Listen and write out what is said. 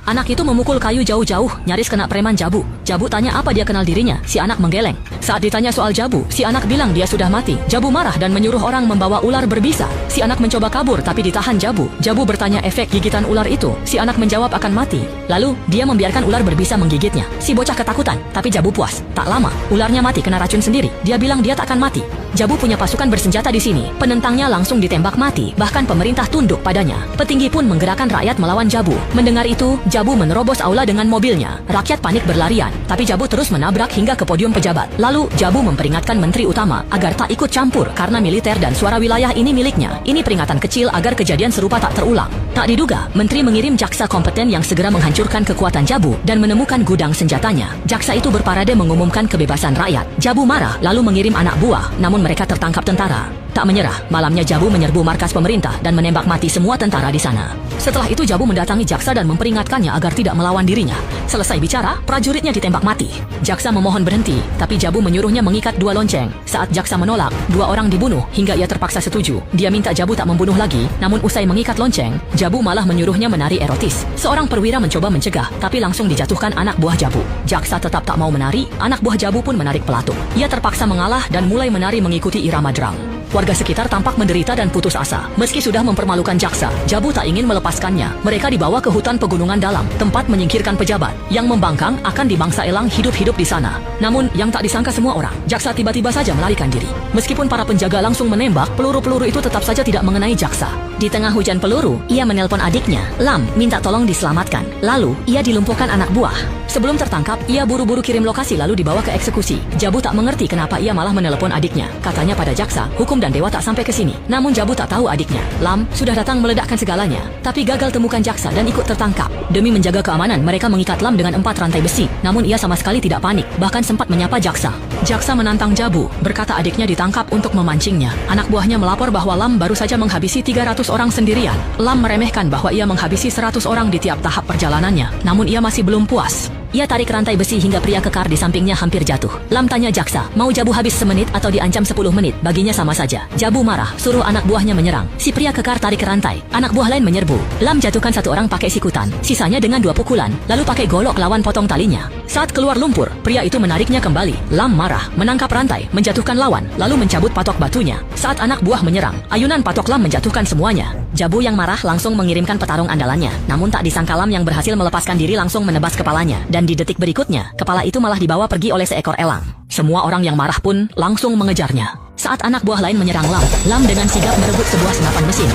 Anak itu memukul kayu jauh-jauh, nyaris kena preman Jabu. Jabu tanya apa dia kenal dirinya, si anak menggeleng. Saat ditanya soal Jabu, si anak bilang dia sudah mati. Jabu marah dan menyuruh orang membawa ular berbisa. Si anak mencoba kabur tapi ditahan Jabu. Jabu bertanya efek gigitan ular itu. Si anak menjawab akan mati. Lalu, dia membiarkan ular berbisa menggigitnya. Si bocah ketakutan, tapi Jabu puas. Tak lama, ularnya mati kena racun sendiri. Dia bilang dia takkan mati. Jabu punya pasukan bersenjata di sini. Penentangnya langsung ditembak mati. Bahkan pemerintah tunduk padanya. Petinggi pun menggerakkan rakyat melawan Jabu. Mendengar itu, Jabu menerobos aula dengan mobilnya. Rakyat panik berlarian, tapi Jabu terus menabrak hingga ke podium pejabat. Lalu, Jabu memperingatkan menteri utama agar tak ikut campur karena militer dan suara wilayah ini miliknya. Ini peringatan kecil agar kejadian serupa tak terulang. Tak diduga, menteri mengirim jaksa kompeten yang segera menghancurkan kekuatan Jabu dan menemukan gudang senjatanya. Jaksa itu berparade mengumumkan kebebasan rakyat. Jabu marah lalu mengirim anak buah, namun mereka tertangkap tentara. Tak menyerah, malamnya Jabu menyerbu markas pemerintah dan menembak mati semua tentara di sana. Setelah itu Jabu mendatangi jaksa dan memperingatkannya agar tidak melawan dirinya. Selesai bicara, prajuritnya ditembak mati. Jaksa memohon berhenti, tapi Jabu menyuruhnya mengikat 2 lonceng. Saat jaksa menolak, 2 orang dibunuh hingga ia terpaksa setuju. Dia minta Jabu tak membunuh lagi, namun usai mengikat lonceng, Jabu malah menyuruhnya menari erotis. Seorang perwira mencoba mencegah, tapi langsung dijatuhkan anak buah Jabu. Jaksa tetap tak mau menari, anak buah Jabu pun menarik pelatuk. Ia terpaksa mengalah dan mulai menari mengikuti irama drum. Warga sekitar tampak menderita dan putus asa. Meski sudah mempermalukan jaksa, Jabu tak ingin melepaskannya. Mereka dibawa ke hutan pegunungan dalam, tempat menyingkirkan pejabat. Yang membangkang akan dibangsa elang hidup-hidup di sana. Namun, yang tak disangka semua orang, jaksa tiba-tiba saja melarikan diri. Meskipun para penjaga langsung menembak, peluru-peluru itu tetap saja tidak mengenai jaksa. Di tengah hujan peluru, ia menelpon adiknya, Lam, minta tolong diselamatkan. Lalu, ia dilumpuhkan anak buah. Sebelum tertangkap, ia buru-buru kirim lokasi lalu dibawa ke eksekusi. Jabu tak mengerti kenapa ia malah menelepon adiknya. Katanya pada jaksa, hukum dan dewa tak sampai ke sini. Namun Jabu tak tahu adiknya, Lam, sudah datang meledakkan segalanya. Tapi gagal temukan jaksa dan ikut tertangkap. Demi menjaga keamanan, mereka mengikat Lam dengan 4 rantai besi. Namun ia sama sekali tidak panik, bahkan sempat menyapa jaksa. Jaksa menantang Jabu, berkata adiknya ditangkap untuk memancingnya. Anak buahnya melapor bahwa Lam baru saja menghabisi 300 orang sendirian. Lam meremehkan bahwa ia menghabisi 100 orang di tiap tahap perjalanannya. Namun ia masih belum puas. Ia tarik rantai besi hingga pria kekar di sampingnya hampir jatuh. Lam tanya jaksa, mau Jabu habis semenit atau diancam 10 menit? Baginya sama saja. Jabu marah, suruh anak buahnya menyerang. Si pria kekar tarik rantai. Anak buah lain menyerbu. Lam jatuhkan 1 orang pakai sikutan, sisanya dengan 2 pukulan, lalu pakai golok lawan potong talinya. Saat keluar lumpur, pria itu menariknya kembali. Lam marah, menangkap rantai, menjatuhkan lawan, lalu mencabut patok batunya. Saat anak buah menyerang, ayunan patok Lam menjatuhkan semuanya. Jabu yang marah langsung mengirimkan petarung andalannya. Namun tak disangka Lam yang berhasil melepaskan diri langsung menebas kepalanya. Dan di detik berikutnya, kepala itu malah dibawa pergi oleh seekor elang. Semua orang yang marah pun langsung mengejarnya. Saat anak buah lain menyerang Lam, Lam dengan sigap merebut sebuah senapan mesin.